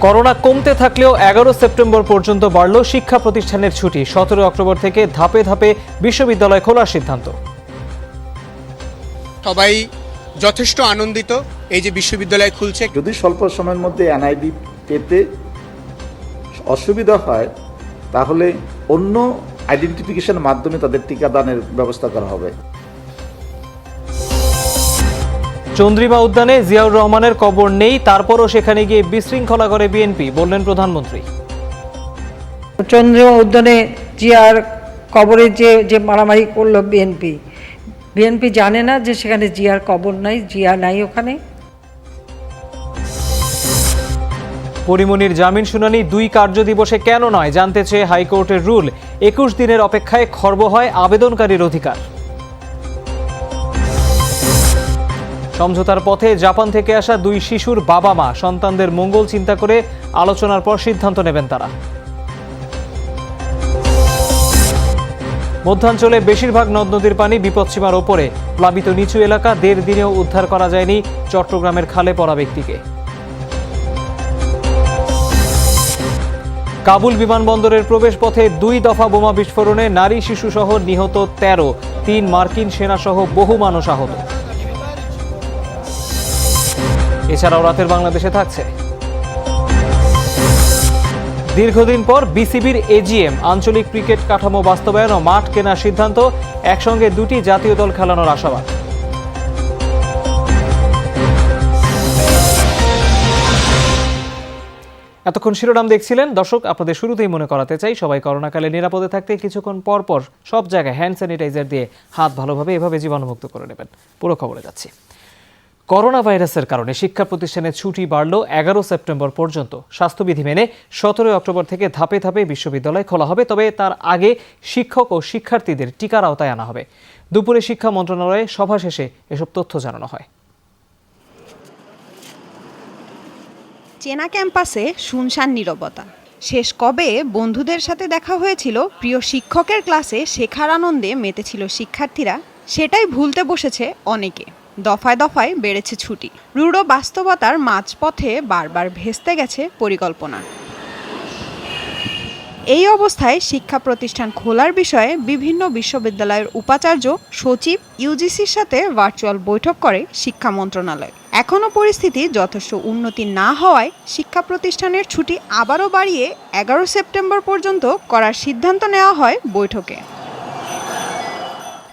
Corona কমতে থাকলেও 11 September পর্যন্ত বাড়ল শিক্ষা প্রতিষ্ঠানের ছুটি। 17 অক্টোবর থেকে ধাপে ধাপে বিশ্ববিদ্যালয় খোলার সিদ্ধান্ত। সবাই যথেষ্ট আনন্দিত এই যে বিশ্ববিদ্যালয় খুলছে। যদি স্বল্প সময়ের মধ্যে এনআইডি পেতে অসুবিধা হয় তাহলে অন্য আইডেন্টিফিকেশনের মাধ্যমে তাদের টিকাদানের ব্যবস্থা করা হবে। চন্দ্রিমা উদ্যানে জিয়াউর রহমানের কবর নেই, তারপরও সেখানে গিয়ে বিশৃঙ্খলা করে বিএনপি, বললেন প্রধানমন্ত্রী। চন্দ্রিমা উদ্যানে জিয়ার কবরে যে মারামারি করলো বিএনপি জানে না যে সেখানে জিয়ার কবর নাই, জিয়া নাই ওখানে। পরিমণির জামিন শুনানি 2 কার্যদিবসে কেন নয় জানতে চেয়ে হাইকোর্টের রুল। 21 দিনের অপেক্ষায় খর্ব হয় আবেদনকারীর অধিকার। সমঝোতার পথে জাপান থেকে আসা 2 শিশুর বাবা মা, সন্তানদের মঙ্গল চিন্তা করে আলোচনার পর সিদ্ধান্ত নেবেন তারা। মধ্যাঞ্চলে বেশিরভাগ নদ নদীর পানি বিপদসীমার ওপরে, প্লাবিত নিচু এলাকা 1.5 দিনেও উদ্ধার করা যায়নি চট্টগ্রামের খালে পড়া ব্যক্তিকে। কাবুল বিমানবন্দরের প্রবেশপথে 2 দফা বোমা বিস্ফোরণে নারী শিশু সহ নিহত 13, 3 মার্কিন সেনা সহ বহু মানুষ আহত। এছাড়াও রাতের বাংলাদেশে থাকছে দীর্ঘদিন পর বিসিবির এজিএম, আঞ্চলিক ক্রিকেট কাঠামো বাস্তবায়ন ও মাঠ কেনার সিদ্ধান্ত, একসঙ্গে 2টি জাতীয় দল খেলানোর আশাবাদ। এতক্ষণ শিরোনাম দেখছিলেন দর্শক। আপনাদের শুরুতেই মনে করাতে চাই, সবাই করোনাকালে নিরাপদে থাকতে কিছুক্ষণ পর পর সব জায়গায় হ্যান্ড স্যানিটাইজার দিয়ে হাত ভালোভাবে এভাবে জীবাণুমুক্ত করে নেবেন। পুরো খবরে যাচ্ছি। করোনা ভাইরাসের কারণে শিক্ষা প্রতিষ্ঠানের ছুটি বাড়ল 11 সেপ্টেম্বর পর্যন্ত। স্বাস্থ্যবিধি মেনে 17 অক্টোবর থেকে ধাপে ধাপে বিশ্ববিদ্যালয় খোলা হবে, তবে তার আগে শিক্ষক ও শিক্ষার্থীদের টিকার আওতায় আনা হবে। দুপুরে শিক্ষা মন্ত্রণালয়ে সভা শেষে এসব তথ্য জানানো হয়। চেনা ক্যাম্পাসে শুনশান নীরবতা। শেষ কবে বন্ধুদের সাথে দেখা হয়েছিল, প্রিয় শিক্ষকের ক্লাসে শেখার আনন্দে মেতেছিল শিক্ষার্থীরা, সেটাই ভুলতে বসেছে অনেকে। দফায় দফায় বেড়েছে ছুটি। রূঢ় বাস্তবতার মাঝপথে বারবার ভেস্তে গেছে পরিকল্পনা। এই অবস্থায় শিক্ষা প্রতিষ্ঠান খোলার বিষয়ে বিভিন্ন বিশ্ববিদ্যালয়ের উপাচার্য, সচিব, ইউজিসির সাথে ভার্চুয়াল বৈঠক করে শিক্ষা মন্ত্রণালয়। এখনও পরিস্থিতি যথেষ্ট উন্নতি না হওয়ায় শিক্ষা প্রতিষ্ঠানের ছুটি আবারও বাড়িয়ে 11 সেপ্টেম্বর পর্যন্ত করার সিদ্ধান্ত নেওয়া হয় বৈঠকে।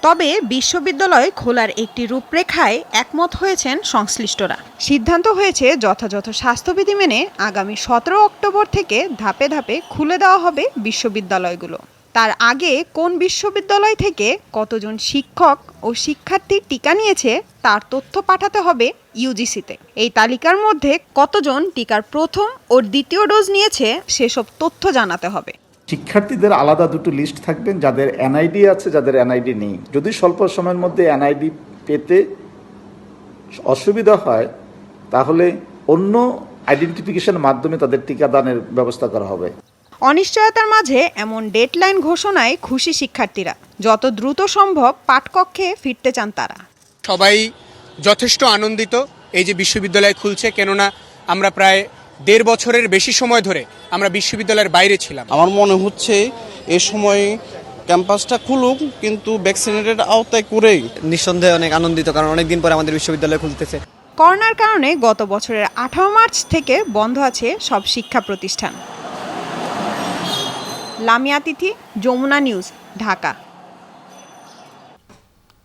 তবে বিশ্ববিদ্যালয় খোলার একটি রূপরেখায় একমত হয়েছেন সংশ্লিষ্টরা। সিদ্ধান্ত হয়েছে যথাযথ স্বাস্থ্যবিধি মেনে আগামী 17 অক্টোবর থেকে ধাপে ধাপে খুলে দেওয়া হবে বিশ্ববিদ্যালয়গুলো। তার আগে কোন বিশ্ববিদ্যালয় থেকে কতজন শিক্ষক ও শিক্ষার্থী টিকা নিয়েছে তার তথ্য পাঠাতে হবে ইউজিসিতে। এই তালিকার মধ্যে কতজন টিকার প্রথম ও দ্বিতীয় ডোজ নিয়েছে সেসব তথ্য জানাতে হবে। শিক্ষার্থীদের আলাদা 2টো লিস্ট থাকবেন, যাদের এনআইডি আছে, যাদের এনআইডি নেই। যদি স্বল্প সময়ের মধ্যে এনআইডি পেতে অসুবিধা হয় তাহলে অন্য আইডেন্টিফিকেশনের মাধ্যমে তাদের টিকাদানের ব্যবস্থা করা হবে। অনিশ্চয়তার মাঝে এমন ডেডলাইন ঘোষণায় খুশি শিক্ষার্থীরা। যত দ্রুত সম্ভব পাঠকক্ষে ফিরতে চান তারা। সবাই যথেষ্ট আনন্দিত এই যে বিশ্ববিদ্যালয় খুলছে, কেননা আমরা প্রায় 1.5 বছরের বেশি সময় ধরে আমরা বিশ্ববিদ্যালয়ের বাইরে ছিলাম। আমার মনে হচ্ছে এ সময় ক্যাম্পাসটা খুলুক, কিন্তু ভ্যাকসিনেটেড আওতায় করেই। নিঃসন্দেহে অনেক আনন্দিত, কারণ অনেকদিন পরে আমাদের বিশ্ববিদ্যালয় খুলতেছে। করোনার কারণে গত বছরের 18 মার্চ থেকে বন্ধ আছে সব শিক্ষা প্রতিষ্ঠান। লামিয়া তিথি, যমুনা নিউজ, ঢাকা।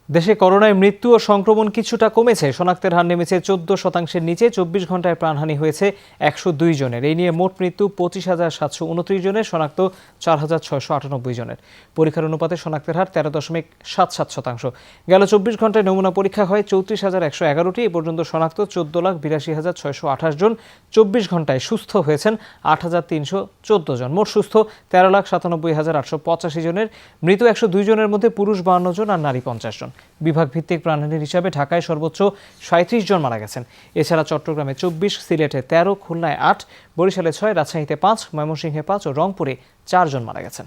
দেশে করোনায় মৃত্যু ও সংক্রমণ কিছুটা কমেছে। শনাক্তের হার নেমেছে 14% নিচে। 24 ঘন্টায় প্রাণহানি হয়েছে 102 জনের। এই নিয়ে মোট মৃত্যু 25,729 জনের, শনাক্ত 4,698 জনের। পরীক্ষার অনুপাতে শনাক্তের হার 13.77%। গেল 24 ঘন্টায় নমুনা পরীক্ষা হয় 34,111টি। এ পর্যন্ত শনাক্ত 14,82,628 জন। 24 ঘন্টায় সুস্থ হয়েছেন 8,314 জন। মোট সুস্থ 13,97,885 জনের। মৃত 102 জনের মধ্যে পুরুষ 52 জন আর নারী 50 জন। বিভাগ ভিত্তিক প্রাণহানির হিসাবে ঢাকায় সর্বোচ্চ 37 জন মারা গেছেন। এছাড়া চট্টগ্রামে 24, সিলেটে 13, খুলনায় 8, বরিশালে 6, রাজশাহীতে 5, ময়মনসিংহে 5 ও রংপুরে 4 জন মারা গেছেন।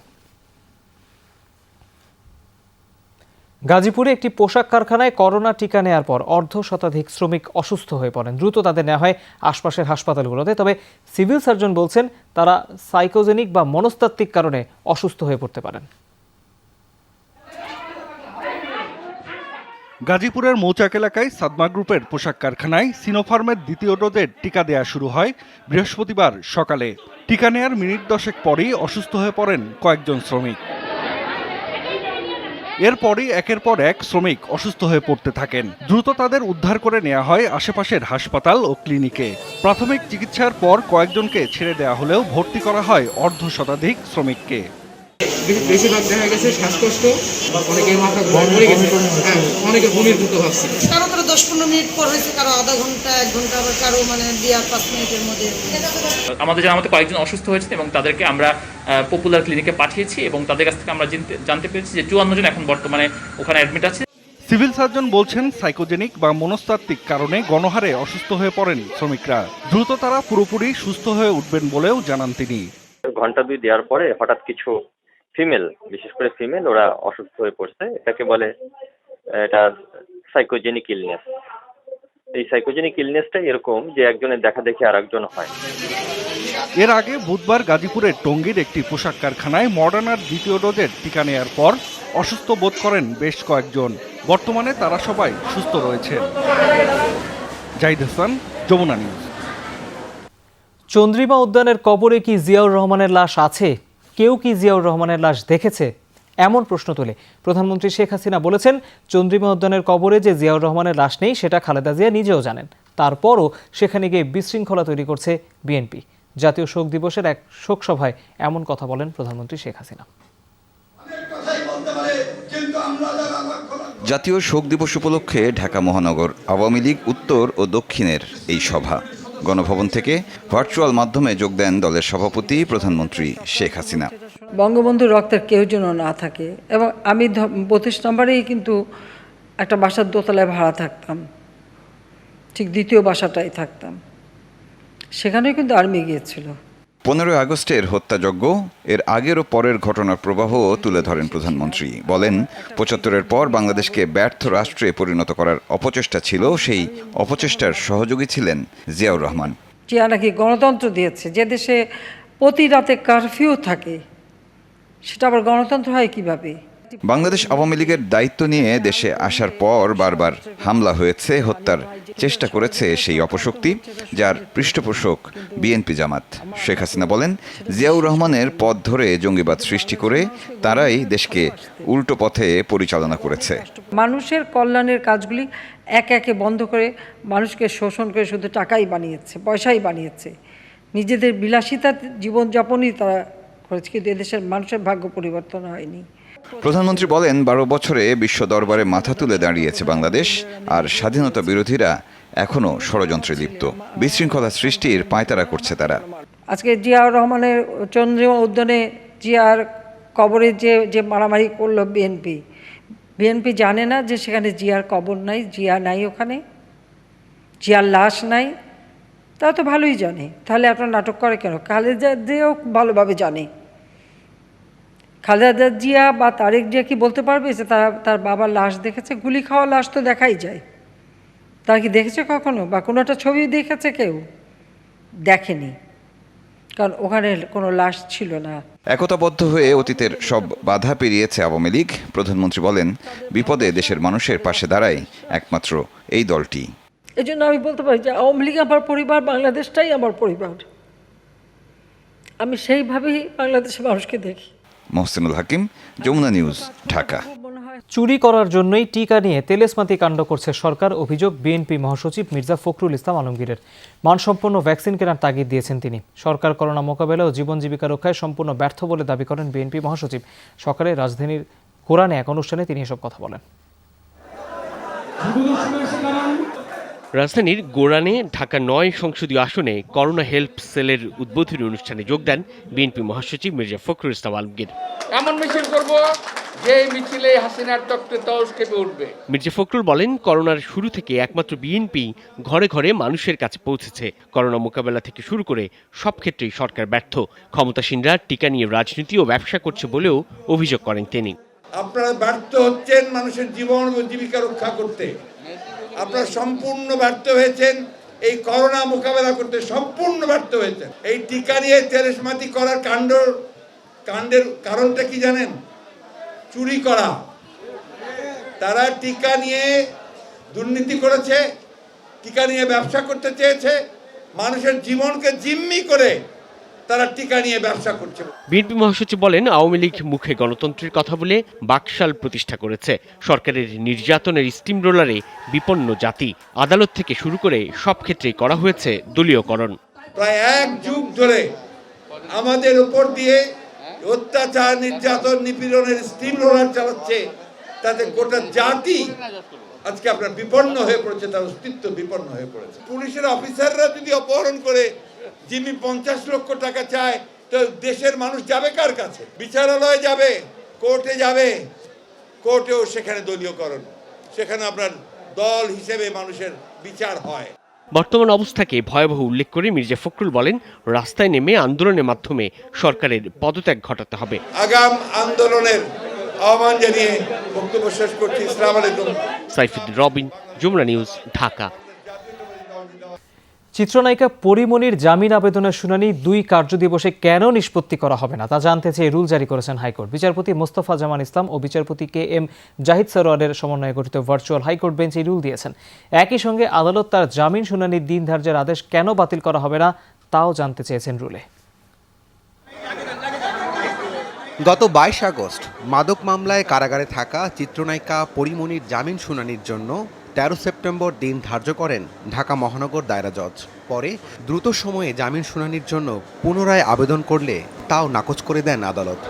গাজীপুরে একটি পোশাক কারখানায় করোনা টিকা নেয়ার পর অর্ধশতাধিক শ্রমিক অসুস্থ হয়ে পড়েন। দ্রুত তাদের নেওয়া হয় আশপাশের হাসপাতালগুলোতে। তবে সিভিল সার্জন বলছেন তারা সাইকোজেনিক বা মনস্তাত্ত্বিক কারণে অসুস্থ হয়ে পড়তে পারেন। গাজীপুরের মৌচাক এলাকায় সাদমা গ্রুপের পোশাক কারখানায় সিনোফার্মের দ্বিতীয় ডোজের টিকা দেয়া শুরু হয় বৃহস্পতিবার সকালে। টিকা নেয়ার মিনিট 10 পরেই অসুস্থ হয়ে পড়েন কয়েকজন শ্রমিক। এরপরই একের পর এক শ্রমিক অসুস্থ হয়ে পড়তে থাকেন। দ্রুত তাদের উদ্ধার করে নেওয়া হয় আশেপাশের হাসপাতাল ও ক্লিনিকে। প্রাথমিক চিকিৎসার পর কয়েকজনকে ছেড়ে দেওয়া হলেও ভর্তি করা হয় অর্ধশতাধিক শ্রমিককে। বেশিরভাগ দেখা গেছে শ্বাসকষ্ট, অনেকের মাথা ঘুরে গেছে, অনেকে বমির মতো ভাবছে। কারো 10-15 মিনিট পর হয়েছে, কারো আধা ঘন্টা 1 ঘন্টা, আবার কারো 2-5 মিনিটের মধ্যে। আমাদের জানা মতে কয়েকজন অসুস্থ হয়েছে এবং তাদেরকে আমরা পপুলার ক্লিনিকে পাঠিয়েছি এবং তাদের কাছ থেকে আমরা জানতে পেরেছি যে 54 জন এখন বর্তমানে ওখানে অ্যাডমিট আছে। সিভিল সার্জন বলছেন সাইকোজেনিক বা মনস্তাত্ত্বিক কারণে গণহারে অসুস্থ হয়ে পড়েন শ্রমিকরা। দ্রুত তারা পুরোপুরি সুস্থ হয়ে উঠবেন বলেও জানান তিনি। ঘন্টা 2 দেওয়ার পরে হঠাৎ কিছু ফিমেল, বিশেষ করে ফিমেল, ওরা অসুস্থ হয়ে পড়ছে। এটাকে বলে এটা সাইকোজেনিক ইলনেস। এই সাইকোজেনিক ইলনেসটা এরকম যে একজনের দেখা দেখে আর একজন হয়। এর আগে বুধবার গাজীপুরের টঙ্গীর একটি পোশাক কারখানায় মডার্নার দ্বিতীয় ডোজের টিকা নেয়ার পর অসুস্থ বোধ করেন বেশ কয়েকজন। বর্তমানে তারা সবাই সুস্থ রয়েছেন। জাহিদ হাসান, যমুনা নিউজ। চন্দ্রিমা উদ্যানের কবরে কি জিয়াউর রহমানের লাশ আছে? কেউ কি জিয়াউর রহমানের লাশ দেখেছে? এমন প্রশ্ন তুলে প্রধানমন্ত্রী শেখ হাসিনা বলেছেন, চন্দ্রিমা উদ্যানের কবরে যে জিয়াউর রহমানের লাশ নেই সেটা খালেদা জিয়া নিজেও জানেন। তারপরও সেখানে গিয়ে বিশৃঙ্খলা তৈরি করছে বিএনপি। জাতীয় শোক দিবসের এক শোক সভায় এমন কথা বলেন প্রধানমন্ত্রী শেখ হাসিনা। জাতীয় শোক দিবস উপলক্ষে ঢাকা মহানগর আওয়ামী লীগ উত্তর ও দক্ষিণের এই সভা। গণভবন থেকে ভার্চুয়াল মাধ্যমে যোগ দেন দলের সভাপতি প্রধানমন্ত্রী শেখ হাসিনা। বঙ্গবন্ধুর রক্তের কেউ যেন না থাকে। এবং আমি 32 নম্বরেই কিন্তু একটা বাসার দোতলায় ভাড়া থাকতাম, ঠিক দ্বিতীয় বাসাটাই থাকতাম। সেখানেও কিন্তু আর্মি গিয়েছিল। 15 আগস্টের হত্যাযজ্ঞ, এর আগের ও পরের ঘটনার প্রবাহ তুলে ধরেন প্রধানমন্ত্রী। বলেন, 75-এর পর বাংলাদেশকে ব্যর্থ রাষ্ট্রে পরিণত করার অপচেষ্টা ছিল, সেই অপচেষ্টার সহযোগী ছিলেন জিয়াউর রহমান। জিয়া নাকি গণতন্ত্র দিয়েছে। যে দেশে প্রতি রাতে কারফিউ থাকে, সেটা আবার গণতন্ত্র হয় কিভাবে? বাংলাদেশ আওয়ামী লীগের দায়িত্ব নিয়ে দেশে আসার পর বারবার হামলা হয়েছে, হত্যার চেষ্টা করেছে সেই অপশক্তি, যার পৃষ্ঠপোষক বিএনপি জামাত। শেখ হাসিনা বলেন, জিয়াউর রহমানের পথ ধরে জঙ্গিবাদ সৃষ্টি করে তারাই দেশকে উল্টো পথে পরিচালনা করেছে। মানুষের কল্যাণের কাজগুলি একে একে বন্ধ করে মানুষকে শোষণ করে শুধু টাকাই বানিয়েছে, পয়সাই বানিয়েছে। নিজেদের বিলাসিতার জীবনযাপনই তারা করেছে, কিন্তু এদেশের মানুষের ভাগ্য পরিবর্তন হয়নি। প্রধানমন্ত্রী বলেন, 12 বছরে বিশ্ব দরবারে মাথা তুলে দাঁড়িয়েছে বাংলাদেশ, আর স্বাধীনতা বিরোধীরা এখনও ষড়যন্ত্রে লিপ্ত। বিশৃঙ্খলা সৃষ্টির পায়তারা করছে তারা। আজকে জিয়াউর রহমানের চন্দ্রিমা উদ্যানে জিয়ার কবরে যে মারামারি করলো বিএনপি জানে না যে সেখানে জিয়ার কবর নাই, জিয়া নাই, ওখানে জিয়ার লাশ নাই। তারা তো ভালোই জানে, তাহলে আপনার নাটক করে কেন? খালেদা জিয়াও ভালোভাবে জানে। খালেদা জিয়া বা তারেক জিয়া কি বলতে পারবে যে তার বাবার লাশ দেখেছে? গুলি খাওয়া লাশ তো দেখাই যায়। তারা কি দেখেছে কখনো? বা কোনো একটা ছবি দেখেছে? কেউ দেখেনি, কারণ ওখানে কোনো লাশ ছিল না। একতাবদ্ধ হয়ে অতীতের সব বাধা পেরিয়েছে আওয়ামী লীগ। প্রধানমন্ত্রী বলেন, বিপদে দেশের মানুষের পাশে দাঁড়ায় একমাত্র এই দলটি। এই জন্য আমি বলতে পারি যে আওয়ামী লীগ আমার পরিবার, বাংলাদেশটাই আমার পরিবার। আমি সেইভাবেই বাংলাদেশের মানুষকে দেখি। মোহসিনুল হাকিম, যমুনা নিউজ, ঢাকা। চুরি করার জন্যই টিকা নিয়ে তেলেসমাতি কাণ্ড করছে সরকার, অভিযোগ বিএনপি মহাসচিব মির্জা ফখরুল ইসলাম আলমগীরের। মানসম্পন্ন ভ্যাকসিন কেনার তাগিদ দিয়েছেন তিনি। সরকার করোনা মোকাবেলা ও জীবন জীবিকা রক্ষায় সম্পূর্ণ ব্যর্থ বলে দাবি করেন বিএনপি মহাসচিব। সকালে রাজধানীর কোরআনে এক অনুষ্ঠানে তিনি এসব কথা বলেন। রাজধানীর গোরানে ঢাকা 9 সংসদীয় আসনে করোনা হেল্প সেলের উদ্বোধনী অনুষ্ঠানে যোগ দেন বিএনপি মহাসচিব মির্জা ফখরুল ইসলাম আলমগীর। এমন মিছিল করব যে মিছিলে হাসিনার তক্তে তওস কেঁপে উঠবে। মির্জা ফখরুল বলেন, করোনার শুরু থেকে একমাত্র বিএনপি ঘরে ঘরে মানুষের কাছে পৌঁছেছে। করোনা মোকাবেলা থেকে শুরু করে সব ক্ষেত্রেই সরকার ব্যর্থ। ক্ষমতাসীনরা টিকা নিয়ে রাজনীতি ও ব্যবসা করছে বলেও অভিযোগ করেন তিনি। আপনারা ব্যর্থ হচ্ছেন মানুষের জীবন ও জীবিকা রক্ষা করতে। আপনারা সম্পূর্ণ ব্যর্থ হয়েছেন এই করোনা মোকাবেলা করতে, সম্পূর্ণ ব্যর্থ হয়েছেন। এই টিকা নিয়ে তেরেসমাতি করার কাণ্ডের কারণটা কি জানেন? চুরি করা। তারা টিকা নিয়ে দুর্নীতি করেছে, টিকা নিয়ে ব্যবসা করতে চেয়েছে, মানুষের জীবনকে জিম্মি করে তারা টিকা নিয়ে ব্যবসা করছে। বিএনপি মহাসচিব বলেন, আওয়ামী লীগ মুখে গণতন্ত্রের কথা বলে বাকশাল প্রতিষ্ঠা করেছে। সরকারের নির্যাতনের স্টিম রোলারে বিপন্ন জাতি। আদালত থেকে শুরু করে সব ক্ষেত্রেই করা হয়েছে দলীয়করণ। প্রায় 1 যুগ ধরে আমাদের উপর দিয়ে অত্যাচার, নির্যাতন, নিপীড়নের স্টিম রোলার চালাচ্ছে, তাতে গোটা জাতি আজকে আপনার বিপন্ন হয়ে পড়েছে, তার অস্তিত্ব বিপন্ন হয়ে পড়েছে। পুলিশের অফিসাররা যদি অপহরণ করে যিনি 50 লক্ষ টাকা চায়, তো দেশের মানুষ যাবে কার কাছে? বিচারালয়ে যাবে, কোর্টে যাবে, কোর্টেও সেখানে দলীয়করণ, সেখানে আপনার দল হিসেবে মানুষের বিচার হয়। বর্তমান অবস্থাকে ভয়াবহ উল্লেখ করে মির্জা ফখরুল বলেন, রাস্তায় নেমে আন্দোলনের মাধ্যমে সরকারের পদত্যাগ ঘটাতে হবে। আগাম আন্দোলনের আহ্বান জানিয়ে বক্তব্য শেষ করছি। আসসালামু আলাইকুম। সাইফুদ্দিন রবিন, যমুনা নিউজ, ঢাকা। চিত্রনায়িকা পরিমণির জামিন আবেদনের শুনানি 2 কার্যদিবসে কেন নিষ্পত্তি করা হবে না তা জানতে চেয়ে রুল জারি করেছেন হাইকোর্ট। বিচারপতি মোস্তফা জামান ইসলাম ও বিচারপতি KM জাহিদ সরোয়ারের সমন্বয়ে গঠিত ভার্চুয়াল হাইকোর্ট বেঞ্চ এই রুল দিয়েছেন। একই সঙ্গে আদালত তার জামিন শুনানির দিন ধার্যের আদেশ কেন বাতিল করা হবে না তাও জানতে চেয়েছেন রুলে। গত 22 আগস্ট মাদক মামলায় কারাগারে থাকা চিত্রনায়িকা পরিমণির জামিন শুনানির জন্য 13 সেপ্টেম্বর দিন ধার্য করেন ঢাকা মহানগর দায়রা জজ। পরে দ্রুত সময়ে জামিন শুনানির জন্য পুনরায় আবেদন করলে তাও নাকচ করে দেন আদালত।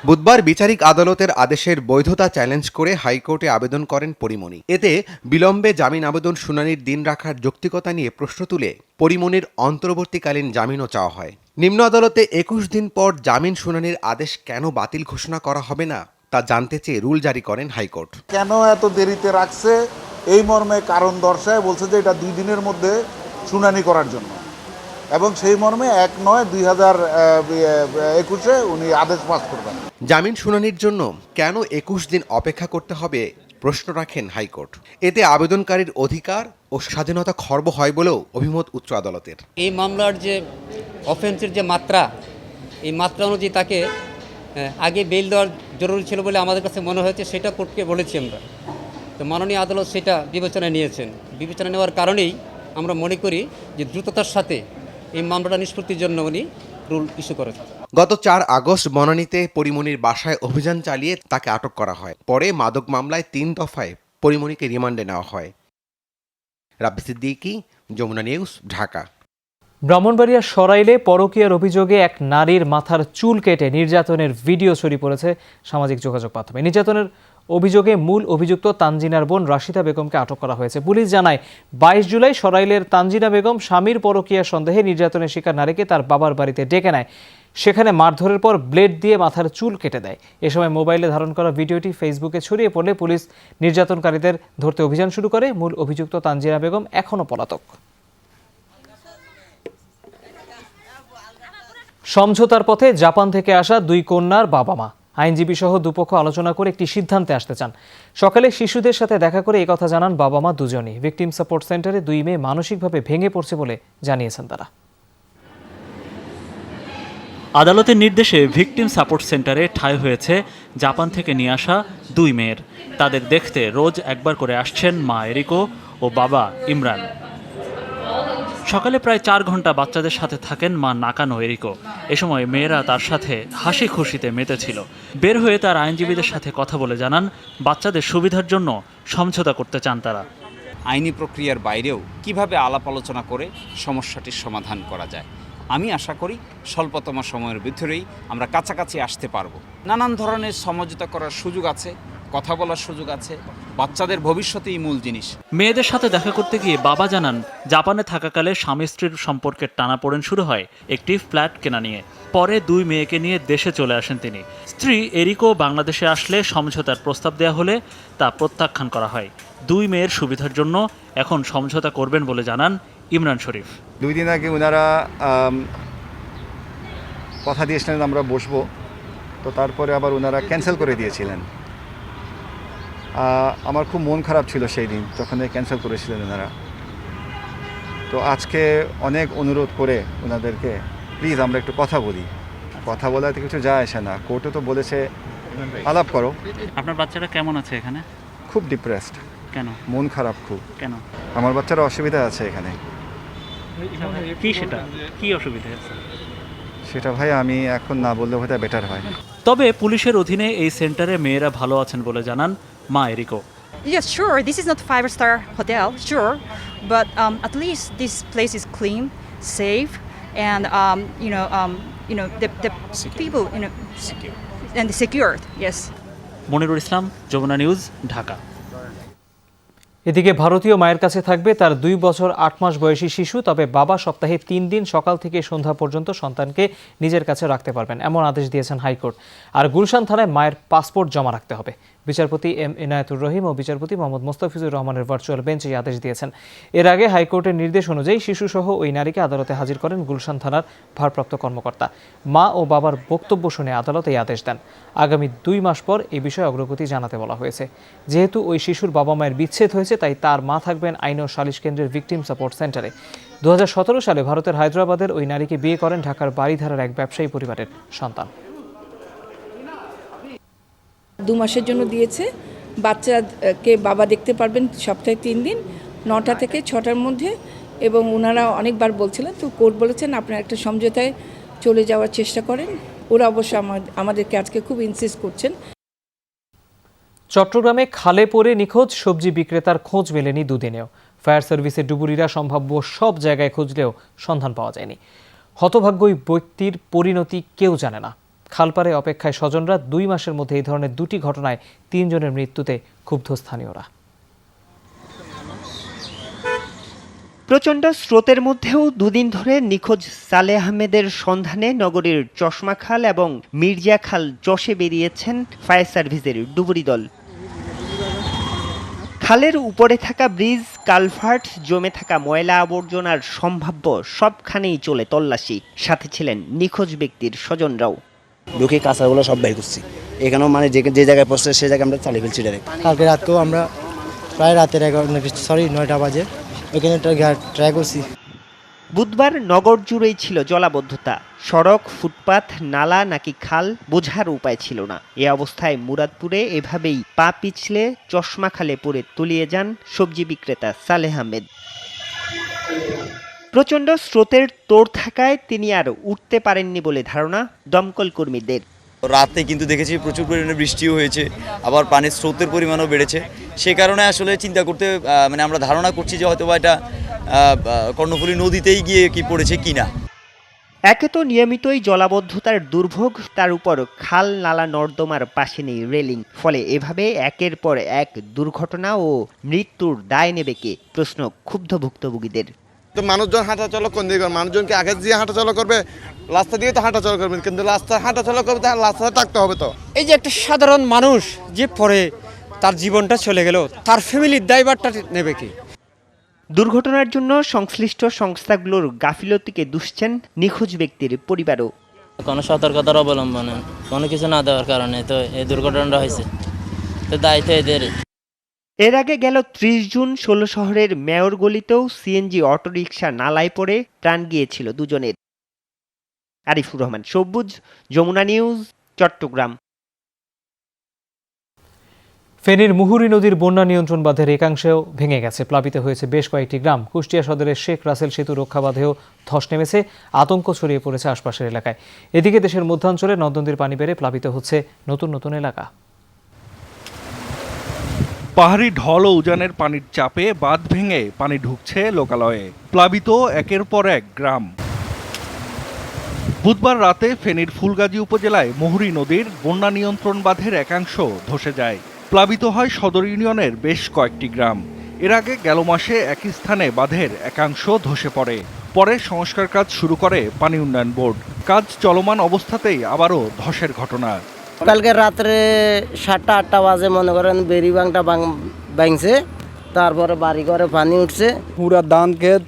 বুধবার বিচারিক আদালতের আদেশের বৈধতা চ্যালেঞ্জ করে হাইকোর্টে আবেদন করেন পরিমণি। এতে বিলম্বে জামিন আবেদন শুনানির দিন রাখার যৌক্তিকতা নিয়ে প্রশ্ন তুলে পরিমণির অন্তর্বর্তীকালীন জামিনও চাওয়া হয়। নিম্ন আদালতে 21 দিন পর জামিন শুনানির আদেশ কেন বাতিল ঘোষণা করা হবে না তা জানতে চেয়ে রুল জারি করেন হাইকোর্ট। কেন এত দেরিতে রাখছে এই মর্মে কারণ দর্শায় বলছে যে এটা 2 দিনের মধ্যে শুনানি করার জন্য, এবং সেই মর্মে 1/9/2021 উনি আদেশ পাস করবেন। জামিন শুনানির জন্য কেন 21 দিন অপেক্ষা করতে হবে প্রশ্ন রাখেন হাইকোর্ট। এতে আবেদনকারীর অধিকার ও স্বাধীনতা খর্ব হয় বলেও অভিমত উচ্চ আদালতের। এই মামলার যে অফেন্সের যে মাত্রা, এই মাত্রা অনুযায়ী তাকে আগে বেল দেওয়ার জরুরি ছিল বলে আমাদের কাছে মনে হয়েছে, সেটা কোর্টকে বলেছি আমরা। তো মাননীয় আদালত সেটা বিবেচনায় নিয়েছেন। বিবেচনা নেওয়ার কারণেই আমরা মনে করি যে দ্রুততার সাথে এই মামলাটা নিষ্পত্তির জন্য উনি রুল ইস্যু করেছেন। গত 4 আগস্ট বনানীতে পরিমণির বাসায় অভিযান চালিয়ে তাকে আটক করা হয়। পরে মাদক মামলায় 3 দফায় পরিমণিকে রিমান্ডে নেওয়া হয়। রাব্বি সিদ্দিকী, যমুনা নিউজ, ঢাকা। ব্রাহ্মণবাড়িয়ার সরাইলে পরকীয়ার অভিযোগে এক নারীর মাথার চুল কেটে নির্যাতনের ভিডিও ছড়িয়ে পড়েছে সামাজিক যোগাযোগ মাধ্যমে। নির্যাতনের অভিযোগে মূল অভিযুক্ত তানজিনার বোন রাশিদা বেগমকে আটক করা হয়েছে। পুলিশ জানায় 22 জুলাই সরাইলের তানজিনা বেগম স্বামীর পরকীয়ার সন্দেহে নির্যাতনের শিকার নারীকে তার বাবার বাড়িতে ডেকে নেয়। সেখানে মারধরের পর ব্লেড দিয়ে মাথার চুল কেটে দেয়। এ সময় মোবাইলে ধারণ করা ভিডিওটি ফেসবুকে ছড়িয়ে পড়লে পুলিশ নির্যাতনকারীদের ধরতে অভিযান শুরু করে। মূল অভিযুক্ত তানজিনা বেগম এখনও পলাতক। সমঝোতার পথে জাপান থেকে আসা 2 কন্যার বাবা মা আইনজীবী সহ দুপক্ষ আলোচনা করে একটি সিদ্ধান্তে আসতে চান। সকালে শিশুদের সাথে দেখা করে এই কথা জানান বাবা মা দুজনই। ভিকটিম সাপোর্ট সেন্টারে 2 মেয়ে মানসিকভাবে ভেঙে পড়ছে বলে জানিয়েছেন তারা। আদালতের নির্দেশে ভিকটিম সাপোর্ট সেন্টারে ঠাঁই হয়েছে জাপান থেকে নিয়ে আসা 2 মেয়ের। তাদের দেখতে রোজ একবার করে আসছেন মা এরিকো ও বাবা ইমরান। সকালে প্রায় 4 ঘন্টা বাচ্চাদের সাথে থাকেন মা নাকানো এরিকো। এ সময় মেয়েরা তার সাথে হাসি খুশিতে মেতেছিল। বের হয়ে তার আইনজীবীদের সাথে কথা বলে জানান বাচ্চাদের সুবিধার জন্য সমঝোতা করতে চান তারা। আইনি প্রক্রিয়ার বাইরেও কিভাবে আলাপ আলোচনা করে সমস্যাটির সমাধান করা যায়, আমি আশা করি স্বল্পতম সময়ের ভিতরেই আমরা কাছাকাছি আসতে পারবো। নানান ধরনের সমঝোতা করার সুযোগ আছে, কথা বলার সুযোগ আছে। বাচ্চাদের ভবিষ্যতেই মূল জিনিস। মেয়েদের সাথে দেখা করতে গিয়ে বাবা জানান জাপানে থাকাকালে স্বামী স্ত্রীর সম্পর্কের টানাপোড়েন শুরু হয় একটি ফ্ল্যাট কেনা নিয়ে। পরে 2 মেয়েকে নিয়ে দেশে চলে আসেন তিনি। স্ত্রী এরিকো বাংলাদেশে আসলে সমঝোতার প্রস্তাব দেওয়া হলে তা প্রত্যাখ্যান করা হয়। 2 মেয়ের সুবিধার জন্য এখন সমঝোতা করবেন বলে জানান ইমরান শরীফ। 2 দিন আগে ওনারা কথা দিয়েছিলেন আমরা বসবো, তো তারপরে আবার ওনারা ক্যান্সেল করে দিয়েছিলেন। আমার খুব মন খারাপ ছিল সেই দিন যখন ক্যান্সেল করেছিলেন ওনারা। তো আজকে অনেক অনুরোধ করে ওনাদেরকে প্লিজ আমরা একটু কথা বলি, কথা বলাতে কিছু যায় আসে না, কোর্টে তো বলেছে আলাপ করো। আপনার বাচ্চারা কেমন আছে এখানে? খুব ডিপ্রেসড। কেন? মন খারাপ খুব। কেন? আমার বাচ্চারা অসুবিধা আছে এখানে। কি সেটা, কি অসুবিধা আছে সেটা ভাই আমি এখন না বললে হয়তো বেটার হয়। তবে পুলিশের অধীনে এই সেন্টারে মেয়েরা ভালো আছেন বলে জানান মা এরিকো। Yes, sure. This is not 5-star hotel, sure, but at least this place is clean, safe, and the people and secured. Yes. Monirul Islam, Jamuna news, Dhaka. এদিকে ভারতীয় মায়ের কাছে থাকবে তার 2 বছর 8 মাস বয়সী শিশু, তবে বাবা সপ্তাহে 3 দিন সকাল থেকে সন্ধ্যা পর্যন্ত সন্তানকে নিজের কাছে রাখতে পারবেন, এমন আদেশ দিয়েছেন হাইকোর্ট। আর গুলশান থানায় মায়ের পাসপোর্ট জমা রাখতে হবে। বিচারপতি এম ইনায়েতুর রহিম ও বিচারপতি মোহাম্মদ মোস্তাফিজুর রহমানের ভার্চুয়াল বেঞ্চ এই আদেশ দিয়েছেন। এর আগে হাইকোর্টের নির্দেশ অনুযায়ী শিশুসহ ওই নারীকে আদালতে হাজির করেন গুলশান থানার ভারপ্রাপ্ত কর্মকর্তা। মা ও বাবার বক্তব্য শুনে আদালত এই আদেশ দেন। আগামী 2 মাস পর এই বিষয়ে অগ্রগতি জানাতে বলা হয়েছে। যেহেতু ওই শিশুর বাবা মায়ের বিচ্ছেদ হয়েছে, তাই তার মা থাকবেন আইন ও সালিশ কেন্দ্রের ভিকটিম সাপোর্ট সেন্টারে। 2017 সালে ভারতের হায়দ্রাবাদের ওই নারীকে বিয়ে করেন ঢাকার বাড়িধারার এক ব্যবসায়ী পরিবারের সন্তান। 2 মাসের জন্য দিয়েছে। বাচ্চাকে বাবা দেখতে পারবেন সপ্তাহে 3 দিন 9টা থেকে 6টার মধ্যে, এবং ওনারা অনেকবার বলছিলেন, তো কোর্ট বলেছেন আপনারা একটা সমঝোতায় চলে যাওয়ার চেষ্টা করেন। ওরা অবশ্য আমাদেরকে আজকে খুব ইনসিস্ট করছেন। চট্টগ্রামে খালে পড়ে নিখোঁজ সবজি বিক্রেতার খোঁজ মেলেনি দুদিনেও। ফায়ার সার্ভিসের ডুবুরিরা সম্ভাব্য সব জায়গায় খুঁজলেও সন্ধান পাওয়া যায়নি। হতভাগ্য ওই ব্যক্তির পরিণতি কেউ জানে না। খালপাড়ে অপেক্ষায় স্বজনরা 2 মাসের মধ্যে এই ধরনের 2টি ঘটনায় 3 জনের মৃত্যুতে ক্ষুব্ধ স্থানীয়রা। প্রচণ্ড স্রোতের মধ্যেও 2 দিন ধরে নিখোঁজ সালেহ আহমেদের সন্ধানে নগরীর চশমাখাল এবং মির্জাখাল চষে বেরিয়েছেন ফায়ার সার্ভিসের ডুবুরি দল। খালের উপরে থাকা ব্রিজ, কালভার্ট, জমে থাকা ময়লা আবর্জনার সম্ভাব্য সবখানেই চলে তল্লাশি। সাথে ছিলেন নিখোঁজ ব্যক্তির স্বজনরাও। ঢুকে কাঁচাগুলো সব বের করছি, এখানেও মানে যে জায়গায় পড়ছে সেই জায়গায় আমরা চালিয়ে ফেলছি ডাইরেক্ট। কালকে রাতেও আমরা প্রায় রাতের 9টা বাজে ওইখানে ট্রাই করছি। বুধবার নগর জুড়েই ছিল জলাবদ্ধতা। সড়ক, ফুটপাথ, নালা নাকি খাল বোঝার উপায় ছিল না। এ অবস্থায় মুরাদপুরে এভাবেই পা পিছলে চশমাখালে পড়ে তলিয়ে যান সবজি বিক্রেতা সালেহ আহমেদ। প্রচণ্ড স্রোতের তোড় থাকায় তিনি আর উঠতে পারেননি বলে ধারণা দমকল কর্মীদের। রাতে কিন্তু দেখেছি প্রচুর পরিমাণে বৃষ্টিও হয়েছে, আবার পানির স্রোতের পরিমাণও বেড়েছে। সে কারণে আসলে চিন্তা করতে আমরা ধারণা করছি যে হয়তো এটা কর্ণফুলী নদীতেই গিয়ে কি পড়েছে কিনা। একে তো নিয়মিতই জলাবদ্ধতার দুর্ভোগ, তার উপর খাল, নালা, নর্দমার পাশে নেই রেলিং। ফলে এভাবে একের পর এক দুর্ঘটনা ও মৃত্যুর দায় নেবে কে, প্রশ্ন ক্ষুব্ধ ভুক্তভোগীদের। তো মানুষজন হাঁটাচলা কোন দিকে, মানুষজনকে আগে দিয়ে হাঁটাচলা করবে, রাস্তা দিয়ে তো হাঁটাচলা করবেন, কিন্তু রাস্তা হাঁটাচলা করবে তার রাস্তায় থাকতে হবে। তো এই যে একটা সাধারণ মানুষ যে পরে তার জীবনটা চলে গেল, তার ফ্যামিলির দায়ভারটা নেবে কি? দুর্ঘটনার জন্য সংশ্লিষ্ট সংস্থাগুলোর গাফিলতিকে দুষছেন নিখোঁজ ব্যক্তির পরিবারও। কোনো সতর্কতার অবলম্বনে কোনো কিছু না দেওয়ার কারণে তো এই দুর্ঘটনাটা হয়েছে, তো দায়িত্ব এদের। এর আগে গেল 30 জুন 16 শহরের মেয়র গলিতেও সিএনজি অটোরিকশা নালায় পড়ে প্রাণ গিয়েছিল 2 জনের। আরিফুর রহমান, সবুজ, যমুনা নিউজ, চট্টগ্রাম। ফেনীর মুহুরী নদীর বন্যা নিয়ন্ত্রণ বাঁধের একাংশেও ভেঙে গেছে, প্লাবিত হয়েছে বেশ কয়েকটি গ্রাম। কুষ্টিয়া সদরের শেখ রাসেল সেতু রক্ষা বাঁধেও ধস নেমেছে, আতঙ্ক ছড়িয়ে পড়েছে আশপাশের এলাকায়। এদিকে দেশের মধ্যাঞ্চলে নদ-নদীর পানি বেড়ে প্লাবিত হচ্ছে নতুন নতুন এলাকা। পাহাড়ি ঢল ও উজানের পানির চাপে বাঁধ ভেঙে পানি ঢুকছে লোকালয়ে, প্লাবিত একের পর এক গ্রাম। বুধবার রাতে ফেনীর ফুলগাজী উপজেলায় মুহুরী নদীর বন্যা নিয়ন্ত্রণ বাঁধের একাংশ ধসে যায়, প্লাবিত হয় সদর ইউনিয়নের বেশ কয়েকটি গ্রাম। এর আগে গেল মাসে একই স্থানে বাঁধের একাংশ ধসে পড়ে, পরে সংস্কার কাজ শুরু করে পানি উন্নয়ন বোর্ড। কাজ চলমান অবস্থাতেই আবারও ধসের ঘটনা। কালকে রাত্রে 7টা 8টা বাজে মনে করেন বেরিবাংটা ভাঙছে, তারপরে বাড়ি ঘরে পানি উঠছে। পুরা ধান ক্ষেত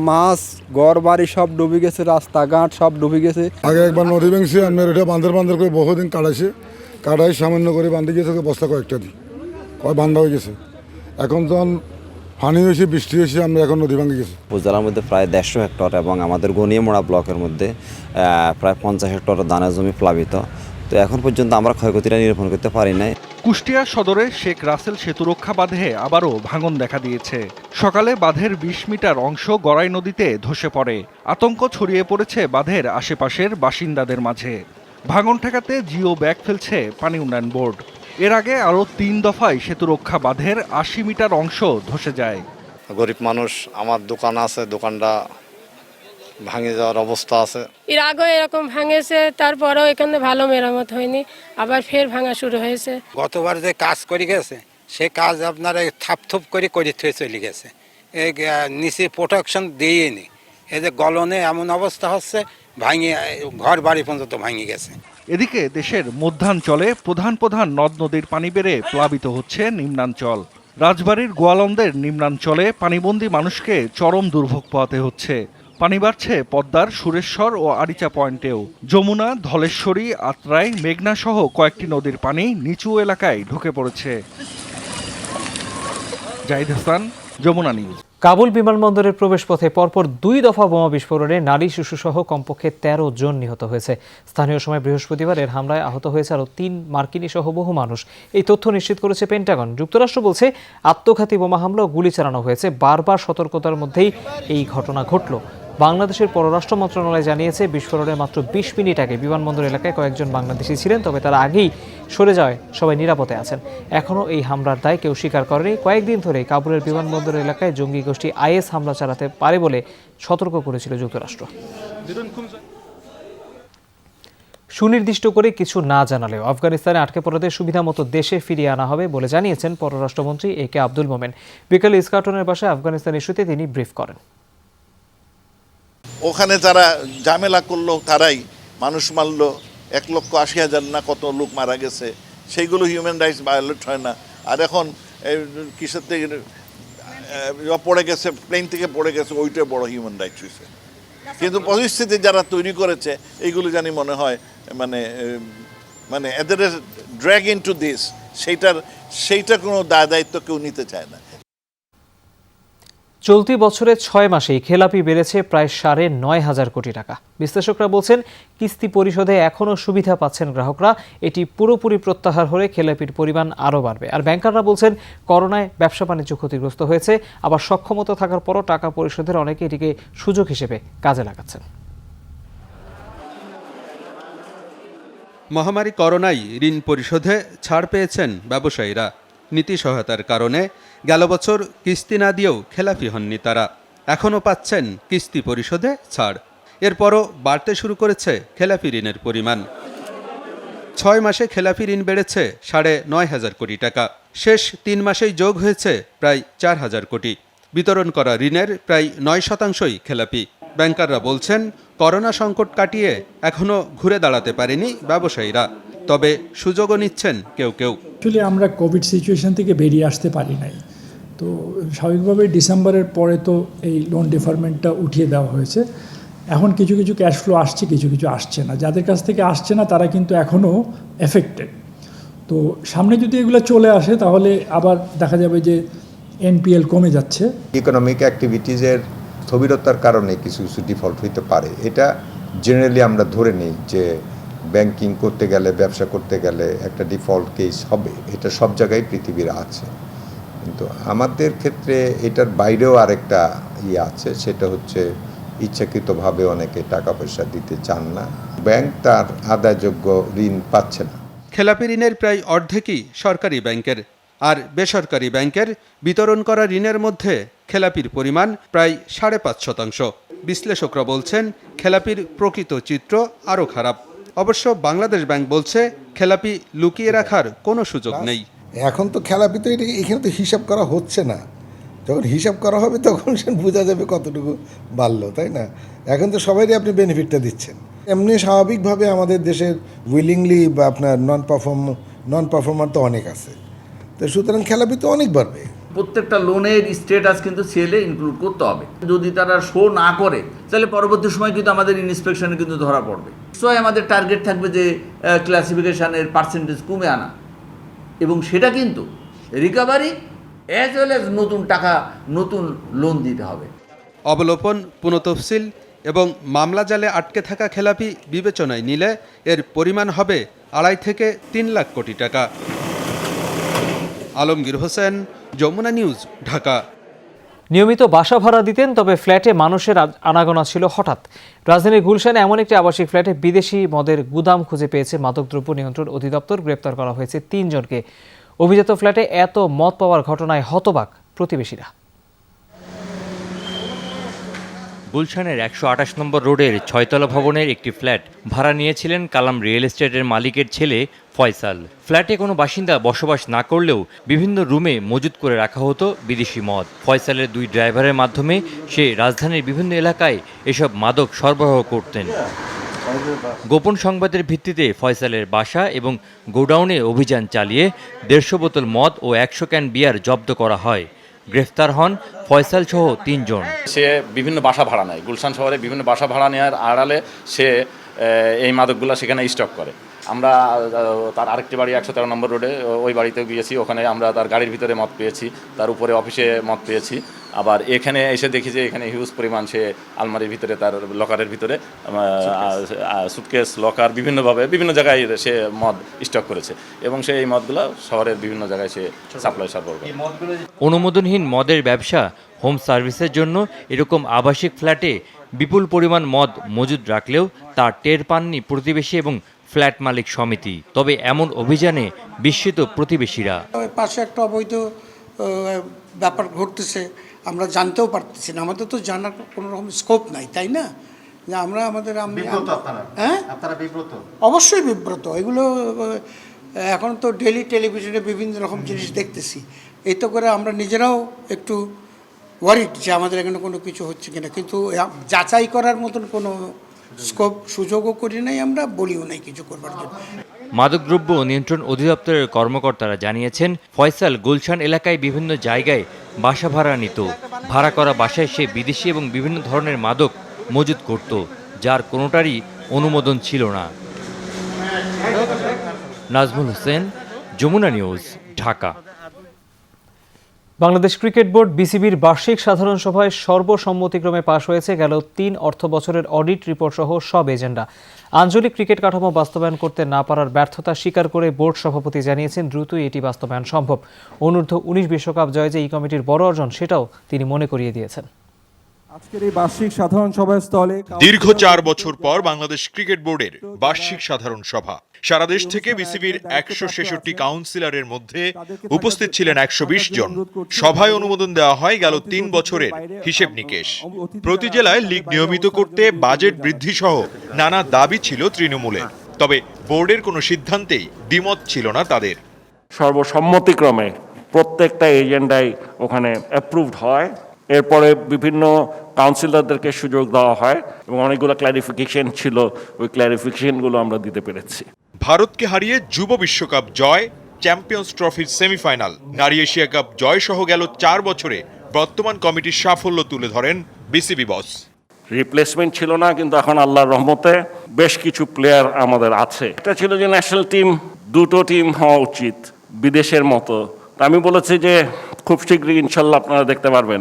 মাছ ঘর বাড়ি সব ডুবে গেছে, রাস্তাঘাট সব ডুবে গেছে। আগে একবার নদী ভেঙছে, আমি এটা বান্ধার করে বহুদিন কাটাই সামান্য করে বান্ধে গেছে, বস্তা কয়েকটা দিই বান্ধা হয়ে গেছে। এখন যখন পানি হয়েছে, বৃষ্টি হয়েছে, আমরা এখন নদী ভাঙে গেছি। উপজেলার মধ্যে প্রায় 150 হেক্টর এবং আমাদের গনিয়ামোড়া ব্লকের মধ্যে প্রায় 50 হেক্টর ধানের জমি প্লাবিত। তো এখন পর্যন্ত আমরা ক্ষয়ক্ষতিটা নিরূপণ করতে পারি নাই। কুষ্টিয়া সদরে শেখ রাসেল সেতুরক্ষা বাঁধে আবারও ভাঙন দেখা দিয়েছে। সকালে বাঁধের 20 মিটার অংশ গড়াই নদীতে ধসে পড়ে। আতঙ্ক ছড়িয়ে পড়েছে বাঁধের আশেপাশের বাসিন্দাদের মাঝে। ভাঙন ঠেকাতে জিও ব্যাগ ফেলছে পানি উন্নয়ন বোর্ড। এর আগে আরও 3 দফায় সেতুরক্ষা বাঁধের 80 মিটার অংশ ধসে যায়। গরিব মানুষ, আমার দোকান আছে, দোকানটা ভাঙে যাওয়ার অবস্থা আছে। এর আগে এরকম ভাঙেছে, তারপরেও এখানে ভালো মেরামত হয়নি, আবার ফের ভাঙা শুরু হয়েছে। গতবার যে কাজ করে গেছে সে কাজ আপনার থাপথুপ করে থুয়ে চলে গেছে। এই নিচে প্রোটেকশন দিইনি, এই যে গলনে এমন অবস্থা হচ্ছে, ভাঙে ঘর বাড়ি পর্যন্ত ভাঙে গেছে। এদিকে দেশের মধ্যাঞ্চলে প্রধান প্রধান নদ নদীর পানি বেড়ে প্লাবিত হচ্ছে নিম্নাঞ্চল। রাজবাড়ীর গোয়ালন্দের নিম্নাঞ্চলে পানিবন্দী মানুষকে চরম দুর্ভোগ পোহাতে হচ্ছে। পানি বাড়ছে পদ্মার সুরেশ্বর ও আরিচা পয়েন্টেও। যমুনা, ধলেশ্বরী, আত্রাই, মেঘনা সহ কয়েকটি নদীর পানি নিচু এলাকায় ঢুকে পড়েছে। জাহিদ হাসান, যমুনা নিউজ। কাবুল বিমানবন্দরের প্রবেশপথে পরপর 2 দফা বোমা বিস্ফোরণে নারী শিশুসহ কমপক্ষে 13 জন নিহত হয়েছে। স্থানীয় সময় বৃহস্পতিবার এর হামলায় আহত হয়েছে আরও 3 মার্কিনী সহ বহু মানুষ। এই তথ্য নিশ্চিত করেছে পেন্টাগন। যুক্তরাষ্ট্র বলছে আত্মঘাতী বোমা হামলা ও গুলি চালানো হয়েছে। বারবার সতর্কতার মধ্যেই এই ঘটনা ঘটল। বাংলাদেশের পররাষ্ট্র মন্ত্রণালয় জানিয়েছে বিস্ফোরণের মাত্র 20 মিনিট আগে বিমানবন্দর এলাকায় কয়েকজন বাংলাদেশি ছিলেন, তবে তারা আগেই সরে যাওয়ায় সবাই নিরাপদে আছেন। এখনও এই হামলার দায় কেউ স্বীকার করেনি। কয়েকদিন ধরে কাবুলের বিমানবন্দর এলাকায় জঙ্গি গোষ্ঠী IS হামলা চালাতে পারে বলে সতর্ক করেছিল যুক্তরাষ্ট্র। সুনির্দিষ্ট করে কিছু না জানালেও আফগানিস্তানে আটকে পড়াদের সুবিধা মতো দেশে ফিরিয়ে আনা হবে বলে জানিয়েছেন পররাষ্ট্রমন্ত্রী AK আব্দুল মোমেন। বিকেলে ইস্কাটনের বাসায় আফগানিস্তান ইস্যুতে তিনি ব্রিফ করেন। ওখানে যারা ঝামেলা করলো, তারাই মানুষ মারলো, 1,80,000 না কত লোক মারা গেছে, সেইগুলো হিউম্যান রাইটস ভায়োলেট হয় না। আর এখন কিসের থেকে পড়ে গেছে, প্লেন থেকে পড়ে গেছে, ওইটাই বড় হিউম্যান রাইটস হয়েছে। কিন্তু পরিস্থিতি যারা তৈরি করেছে এইগুলো জানি মনে হয় মানে এদের ড্র্যাগ ইনটু দিস, সেইটার কোনো দায়িত্ব কেউ নিতে চায় না। চলতি বছরে 6 মাসেই খেলাপি বেড়েছে প্রায় 9,500 কোটি টাকা। বিশ্লেষকরা বলছেন কিস্তি পরিশোধে এখনও সুবিধা পাচ্ছেন গ্রাহকরা। এটি পুরোপুরি প্রত্যাহার হলে খেলাপির পরিমাণ আরও বাড়বে। আর ব্যাংকাররা বলছেন করোনায় ব্যবসা বাণিজ্য ক্ষতিগ্রস্ত হয়েছে, আবার সক্ষমতা থাকার পরও টাকা পরিশোধের অনেকে এটিকে সুযোগ হিসেবে কাজে লাগাচ্ছেন। মহামারী করোনায় ঋণ পরিশোধে ছাড় পেয়েছেন ব্যবসায়ীরা। নীতি সহায়তার কারণে গেল বছর কিস্তি না দিয়েও খেলাপি হননি তারা। এখনও পাচ্ছেন কিস্তি পরিশোধে ছাড়। এরপরও বাড়তে শুরু করেছে খেলাপি ঋণের পরিমাণ। 6 মাসে খেলাপি ঋণ বেড়েছে 9,500 কোটি টাকা। শেষ 3 মাসেই যোগ হয়েছে প্রায় 4,000 কোটি। বিতরণ করা ঋণের প্রায় 9% খেলাপি। ব্যাংকাররা বলছেন করোনা সংকট কাটিয়ে এখনও ঘুরে দাঁড়াতে পারেনি ব্যবসায়ীরা, তবে সুযোগও নিচ্ছেন কেউ কেউ। অ্যাকচুয়ালি আমরা কোভিড সিচুয়েশন থেকে বেরিয়ে আসতে পারি নাই, তো স্বাভাবিকভাবে ডিসেম্বরের পরে তো এই লোন ডিফারমেন্টটা উঠিয়ে দেওয়া হয়েছে। এখন কিছু কিছু ক্যাশ ফ্লো আসছে, কিছু কিছু আসছে না। যাদের কাছ থেকে আসছে না তারা কিন্তু এখনও এফেক্টেড। তো সামনে যদি এগুলো চলে আসে তাহলে আবার দেখা যাবে যে NPL কমে যাচ্ছে। ইকোনমিক অ্যাক্টিভিটিজের স্থবিরতার কারণে কিছু কিছু ডিফল্ট হইতে পারে, এটা জেনারেলি আমরা ধরে নিই যে ব্যাংকিং করতে গেলে, ব্যবসা করতে গেলে একটা ডিফল্ট কেস হবে। এটা সব জায়গায় পৃথিবীর আছে, কিন্তু আমাদের ক্ষেত্রে এটার বাইরেও আরেকটা আছে, সেটা হচ্ছে ইচ্ছাকৃতভাবে অনেকে টাকা পয়সা দিতে চান না, ব্যাংক তার আদায়যোগ্য ঋণ পাচ্ছে না। খেলাপি ঋণের প্রায় অর্ধেকই সরকারি ব্যাংকের, আর বেসরকারি ব্যাংকের বিতরণ করা ঋণের মধ্যে খেলাপির পরিমাণ প্রায় 5.5%। বিশ্লেষকরা বলছেন খেলাপির প্রকৃত চিত্র আরও খারাপ। অবশ্য বাংলাদেশ ব্যাংক বলছে খেলাপি লুকিয়ে রাখার কোনো সুযোগ নেই। এখন তো খেলাপি তো এখানে তো হিসাব করা হচ্ছে না, যখন হিসাব করা হবে তখন সে বোঝা যাবে কতটুকু বাড়লো, তাই না? এখন তো সবাইই আপনি বেনিফিটটা দিচ্ছেন। এমনি স্বাভাবিকভাবে আমাদের দেশের উইলিংলি বা আপনার নন পারফর্মার তো অনেক আছে, তো সুতরাং খেলাপি তো অনেক বাড়বে। প্রত্যেকটা লোনের স্ট্যাটাস কিন্তু সেলে ইনক্লুড করতে হবে। যদি তারা শো না করে তাহলে পরবর্তী সময় কিন্তু আমাদের ইন্সপেকশনে কিন্তু ধরা পড়বে। নিশ্চয়ই আমাদের টার্গেট থাকবে যে ক্লাসিফিকেশনের পার্সেন্টেজ কমে আনা, এবং সেটা কিন্তু রিকভারি অ্যাজ ওয়েল অ্যাজ নতুন টাকা নতুন লোন দিতে হবে। অবলোপন, পুনঃতফসিল এবং মামলা জালে আটকে থাকা খেলাপি বিবেচনায় নিলে এর পরিমাণ হবে 2.5 থেকে 3 লাখ কোটি টাকা। আলমগীর হোসেন, যমুনা নিউজ, ঢাকা। নিয়মিত বাসা ভাড়া দিতেন, তবে ফ্ল্যাটে মানুষের আনাগোনা ছিল হঠাৎ। রাজধানীর গুলশানে এমন একটি আবাসিক ফ্ল্যাটে বিদেশি মদের গুদাম খুঁজে পেয়েছে মাদকদ্রব্য নিয়ন্ত্রণ অধিদপ্তর। গ্রেপ্তার করা হয়েছে 3 জনকে। অভিজাত ফ্ল্যাটে এত মদ পাওয়ার ঘটনায় হতবাক প্রতিবেশীরা। গুলশানের 128 নম্বর রোডের 6তলা ভবনের একটি ফ্ল্যাট ভাড়া নিয়েছিলেন কালাম রিয়েল এস্টেটের মালিকের ছেলে ফয়সাল। ফ্ল্যাটে কোনো বাসিন্দা বসবাস না করলেও বিভিন্ন রুমে মজুত করে রাখা হতো বিদেশি মদ। ফয়সালের 2 ড্রাইভারের মাধ্যমে সে রাজধানীর বিভিন্ন এলাকায় এসব মাদক সরবরাহ করতেন। গোপন সংবাদের ভিত্তিতে ফয়সালের বাসা এবং গোডাউনে অভিযান চালিয়ে 150 বোতল মদ ও 100 ক্যান বিয়ার জব্দ করা হয়। গ্রেফতার হন ফয়সাল সহ 3 জন। সে বিভিন্ন বাসা ভাড়া নেয়, গুলশান শহরে বিভিন্ন বাসা ভাড়া নেওয়ার আড়ালে সে এই মাদকগুলো সেখানে স্টক করে। আমরা তার আরেকটি বাড়ি 113 নম্বর রোডে, ওই বাড়িতেও গিয়েছি। ওখানে আমরা তার গাড়ির ভিতরে মদ পেয়েছি, তার উপরে অফিসে মদ পেয়েছি। আবার এখানে এসে দেখি যে এখানে হিউজ পরিমাণ সে আলমারির ভিতরে, তার লকারের ভিতরে, সুটকেস, লকার, বিভিন্নভাবে বিভিন্ন জায়গায় সে মদ স্টক করেছে এবং সে এই মদগুলো শহরের বিভিন্ন জায়গায় সে সাপ্লাই সরবরাহ করে। অনুমোদনহীন মদের ব্যবসা, হোম সার্ভিসের জন্য এরকম আবাসিক ফ্ল্যাটে বিপুল পরিমাণ মদ মজুদ রাখলেও তা টের পাননি প্রতিবেশী এবং ফ্ল্যাট মালিক সমিতি। তবে এমন অভিযানে বিস্মিত প্রতিবেশীরা। পাশে একটা অবৈধ ব্যাপার ঘটতেছে, আমরা জানতেও পারতেছি না। আমাদের তো জানার কোনো রকম স্কোপ নাই, তাই না? যে আমরা আমাদের অবশ্যই বিব্রত। এগুলো এখন তো ডেইলি টেলিভিশনে বিভিন্ন রকম জিনিস দেখতেছি। এতে করে আমরা নিজেরাও একটু ওয়ারিড যে আমাদের এখানে কোনো কিছু হচ্ছে কিনা, কিন্তু যাচাই করার মতন কোনো স্কোপ সুযোগও করি নাই, আমরা বলিও নাই কিছু করবার জন্য। মাদকদ্রব্য নিয়ন্ত্রণ অধিদপ্তরের কর্মকর্তারা জানিয়েছেন, ফয়সাল গুলশান এলাকায় বিভিন্ন জায়গায় বাসা ভাড়া নিত। ভাড়া করা বাসায় সে বিদেশি এবং বিভিন্ন ধরনের মাদক মজুত করত, যার কোনোটারই অনুমোদন ছিল না। Nazmul Hossain, Jamuna news, Dhaka. Bangladesh cricket board বিসিবির বার্ষিক সাধারণ সভায় সর্বসম্মতিক্রমে পাশ হয়েছে গেল 3 অর্থ বছরের অডিট রিপোর্ট সহ সব এজেন্ডা। আঞ্চলিক ক্রিকেট কাঠামো বাস্তবায়ন করতে না পারার ব্যর্থতা স্বীকার করে বোর্ড সভাপতি জানিয়েছেন দ্রুতই এটি বাস্তবায়ন সম্ভব। অনূর্ধ্ব 19 বিশ্বকাপ জয় যে এই কমিটির বড় অর্জন, সেটাও তিনি মনে করিয়ে দিয়েছেন। আজকের এই বার্ষিক সাধারণ সভার স্থলে দীর্ঘ 4 বছর পর বাংলাদেশ ক্রিকেট বোর্ডের বার্ষিক সাধারণ সভা। সারা দেশ থেকে বিসিবির 166 কাউন্সিলরের মধ্যে উপস্থিত ছিলেন 120 জন। সভায় অনুমোদন দেওয়া হয় গেল 3 বছরের হিসেব নিকেশ। প্রতি জেলায় লীগ নিয়মিত করতে বাজেট বৃদ্ধি সহ নানা দাবি ছিল তৃণমূলের, তবে বোর্ডের কোনো সিদ্ধান্তেই দ্বিমত ছিল না তাদের। সর্বসম্মতিক্রমে প্রত্যেকটা এজেন্ডাই ওখানে অ্যাপ্রুভড হয়। এরপরে বিভিন্ন কাউন্সিলরদেরকে সুযোগ দেওয়া হয় এবং অনেকগুলো ক্ল্যারিফিকেশন ছিল, ওই ক্ল্যারিফিকেশনগুলো আমরা দিতে পেরেছি। ভারতকে হারিয়ে যুব বিশ্বকাপ জয়, চ্যাম্পিয়ন্স ট্রফির সেমিফাইনাল, নারী এশিয়া কাপ জয় সহ গেল 4 বছরে বর্তমান কমিটির সাফল্য তুলে ধরেন বিসিবি বস। রিপ্লেসমেন্ট ছিল না, কিন্তু এখন আল্লাহর রহমতে বেশ কিছু প্লেয়ার আমাদের আছে। এটা ছিল যে ন্যাশনাল টিম 2টো টিম হওয়া উচিত বিদেশের মতো। আমি বলেছি যে খুব শীঘ্রই ইনশাল্লাহ আপনারা দেখতে পারবেন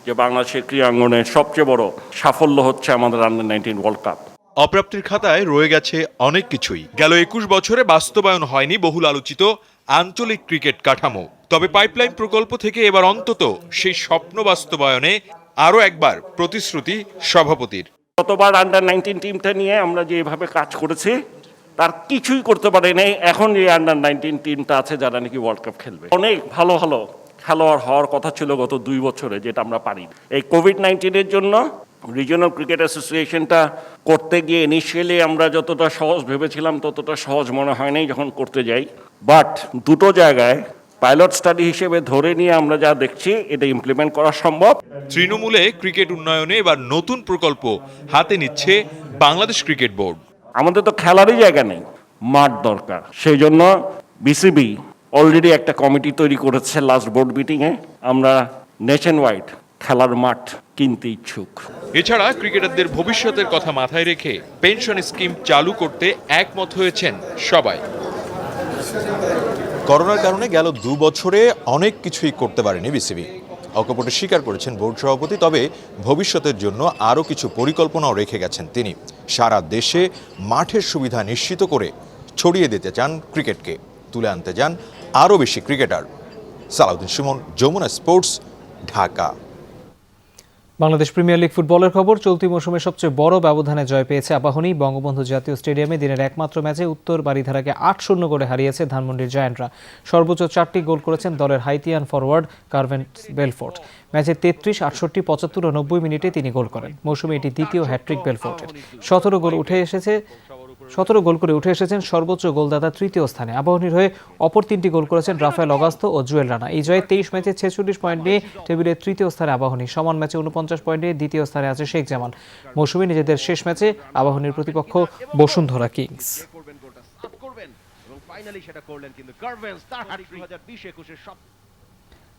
যে বাংলাদেশের ক্রীড়াঙ্গনের সবচেয়ে বড় সাফল্য হচ্ছে আমাদের আন্ডার-19 ওয়ার্ল্ড কাপ। অপ্রাপ্তির খাতায় রয়ে গেছে অনেক কিছুই। গেল 21 বছরে বাস্তবায়ন হয়নি বহুল আলোচিত আঞ্চলিক ক্রিকেট কাঠামো। তবে পাইপলাইন প্রকল্প থেকে এবার অন্তত সেই স্বপ্ন বাস্তবায়নে আরও একবার প্রতিশ্রুতি সভাপতির। গতবার আন্ডার-19 টিমটা নিয়ে আমরা যেভাবে কাজ করেছি তার কিছুই করতে পারি নাই। এখন যে আন্ডার-19 টিমটা আছে যারা নাকি ওয়ার্ল্ড কাপ খেলবে, অনেক ভালো ভালো খেলোয়াড় হওয়ার কথা ছিল গত 2 বছরে, যেটা আমরা পারি। এই কোভিড-19-এর জন্য রিজিওনাল ক্রিকেট অ্যাসোসিয়েশনটা করতে গিয়ে ইনিশিয়ালি আমরা যতটা সহজ ভেবেছিলাম ততটা সহজ মনে হয় নাই যখন করতে যাই। বাট 2টো জায়গায় পাইলট স্টাডি হিসেবে ধরে নিয়ে আমরা যা দেখছি এটা ইমপ্লিমেন্ট করা সম্ভব। তৃণমূলে ক্রিকেট উন্নয়নে এবার নতুন প্রকল্প হাতে নিচ্ছে বাংলাদেশ ক্রিকেট বোর্ড। আমাদের তো খেলারই জায়গা নেই, মাঠ দরকার। সেই জন্য বিসিবি অলরেডি একটা কমিটি তৈরি করেছে লাস্ট বোর্ড মিটিংয়ে। আমরা নেশন ওয়াইড খেলার মাঠ কিনতে ইচ্ছুক। এছাড়া ক্রিকেটারদের ভবিষ্যতের কথা মাথায় রেখে পেনশন স্কিম চালু করতে একমত হয়েছেন সবাই। করোনার কারণে গেল 2 বছরে অনেক কিছুই করতে পারেনি বিসিবি, অকপটে স্বীকার করেছেন বোর্ড সভাপতি। তবে ভবিষ্যতের জন্য আরও কিছু পরিকল্পনাও রেখে গেছেন তিনি। সারা দেশে মাঠের সুবিধা নিশ্চিত করে ছড়িয়ে দিতে চান ক্রিকেটকে, তুলে আনতে চান আরও বেশি cricketer. Salauddin Sumon, Jamuna sports, Dhaka. Bangladesh premier league ফুটবলের খবর। চলতি মৌসুমে সবচেয়ে বড় ব্যবধানে জয় পেয়েছে আবাহনী। বঙ্গবন্ধু জাতীয় স্টেডিয়ামে দিনের একমাত্র ম্যাচে উত্তর বারিধারাকে 8-0 করে হারিয়েছে ধানমন্ডির জায়ান্টরা। সর্বোচ্চ 4টি গোল করেছেন দলের হাইতিয়ান ফরওয়ার্ড কার্ভেন বেলফোর্ট। ম্যাচে 33, 68, 75 ও 90 মিনিটে তিনি গোল করেন। মৌসুমে এটি দ্বিতীয় হ্যাট্রিক বেলফোর্টের। 17 গোল করে উঠে এসেছেন সর্বোচ্চ গোলদাতা তৃতীয় স্থানে। আবাহনীর হয়ে অপর 3টি গোল করেছেন রাফায়েল অগাস্তো ও জুয়েল রানা। এই জয়ে 23 ম্যাচে 46 পয়েন্ট নিয়ে টেবিলের তৃতীয় স্থানে আবাহনী। সমান ম্যাচে 49 পয়েন্ট নিয়ে দ্বিতীয় স্থানে আছে শেখ জামাল। মৌসুমে নিজেদের শেষ ম্যাচে আবাহনীর প্রতিপক্ষ বসুন্ধরা কিংস।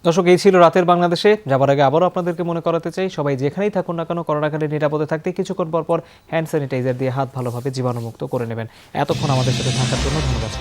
দর্শক, এই ছিল রাতের বাংলাদেশে। যাবার আগে আবারও আপনাদেরকে মনে করাতে চাই, সবাই যেখানেই থাকুন না কেন করোনাকালে নিরাপদে থাকতে কিছুক্ষণ পর পর হ্যান্ড স্যানিটাইজার দিয়ে হাত ভালোভাবে জীবাণুমুক্ত করে নেবেন। এতক্ষণ আমাদের সাথে থাকার জন্য ধন্যবাদ।